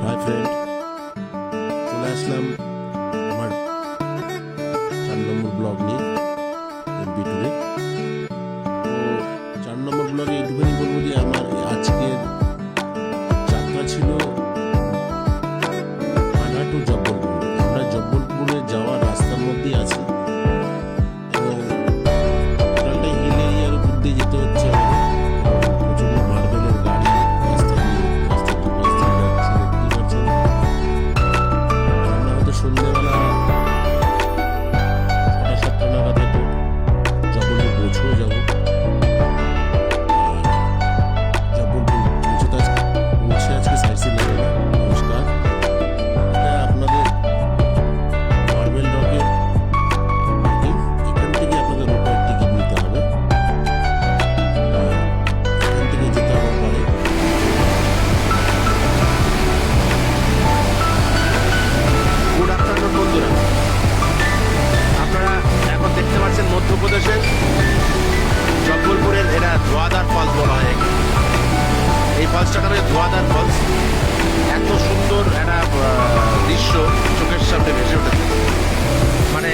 Hi friend, চলে আসলাম আমার 4 নম্বর blog নিয়ে এমপি ট্যুরে। তো 4 নম্বর ব্লগে এইটুকুনি বলবো যে আমার আজকের যাত্রা ছিল আনা টু জব্বলপুর। আমরা জব্বলপুরে যাওয়ার রাস্তার মধ্যেই আছি এবং টোটালটাই হিল এরিয়ার উপর দিয়ে যেতে হচ্ছে আমাদের। প্রচুর মার্বেলের গাড়ি রাস্তার দুপাশ দিয়ে যাচ্ছে, দেখতেই পাচ্ছেন। আমরা হয়তো সন্ধ্যেবেলা 6টা-7টা নাগাদ হয়তো জব্বলপুর পৌঁছেও যাবো। জব্বলপুর পৌঁছে আজকে সাইড সিন লাগবে। নমস্কার, এটা আপনাদের মার্বেল রকের পার্কিং। এখান থেকে আপনাদের রোপওয়ের টিকিট নিতে হবে, এখান থেকে যেতে হবে পারে। গুড আফটারনুন বন্ধুরা, আপনারা এখন দেখতে পাচ্ছেন মধ্যপ্রদেশের জব্বলপুরের এরা ধোয়াদার ফলস বলা হয়। এই ফলসটার নামে ধোয়াদার ফলস। এত সুন্দর একটা দৃশ্য চোখের সামনে ভেসে উঠেছে, মানে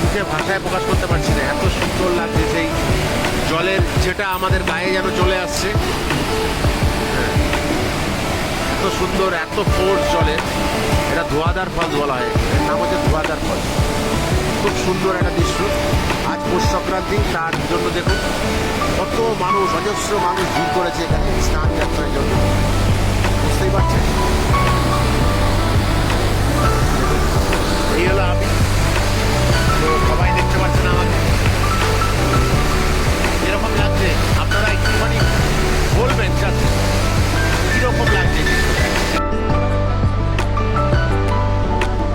মুখে ভাষায় প্রকাশ করতে পারছি না। এত সুন্দর লাগছে সেই জলের, যেটা আমাদের গায়ে যেন চলে আসছে। এত সুন্দর, এত ফোর্স জলে, এটা ধোয়াদার ফলস বলা হয়। এর নাম হচ্ছে ধোয়াদার ফলস। খুব সুন্দর একটা দৃশ্য। আজ পৌষ সংক্রান্তি, তার জন্য দেখুন কত মানুষ, অজস্র মানুষ ভিড় করেছে এখানে স্নান যাত্রার জন্য। বুঝতেই পারছেন, এই হলো আমি। তো সবাই দেখতে পাচ্ছেন আমাকে, এরকম লাগছে। আপনারা একটুখানি বলবেন যাতে কিরকম লাগছে দৃশ্যটা।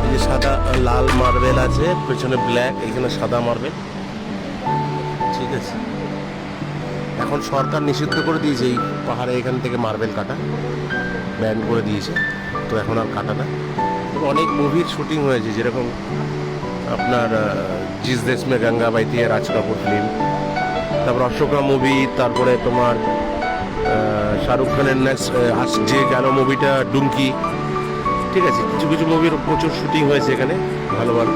এই যে সাদা লাল মার্বেল আছে, পেছনে ব্ল্যাক, এখানে সাদা মার্বেল। ঠিক আছে, এখন সরকার নিষিদ্ধ করে দিয়েছে এই পাহাড়ে এখান থেকে মার্বেল কাটা, ব্যান করে দিয়েছে। তো এখন আর কাটা না। তবে অনেক মুভির শুটিং হয়েছে, যেরকম আপনার জিস দেশ মে গঙ্গা বাইতি হ্যায়, রাজ কাপুর ফিল্ম, তারপর অশোকা মুভি, তারপরে তোমার শাহরুখ খানের নেক্সট যে গেল মুভিটা ডুঙ্কি। ঠিক আছে, কিছু কিছু মুভির প্রচুর শুটিং হয়েছে এখানে, ভালো ভালো।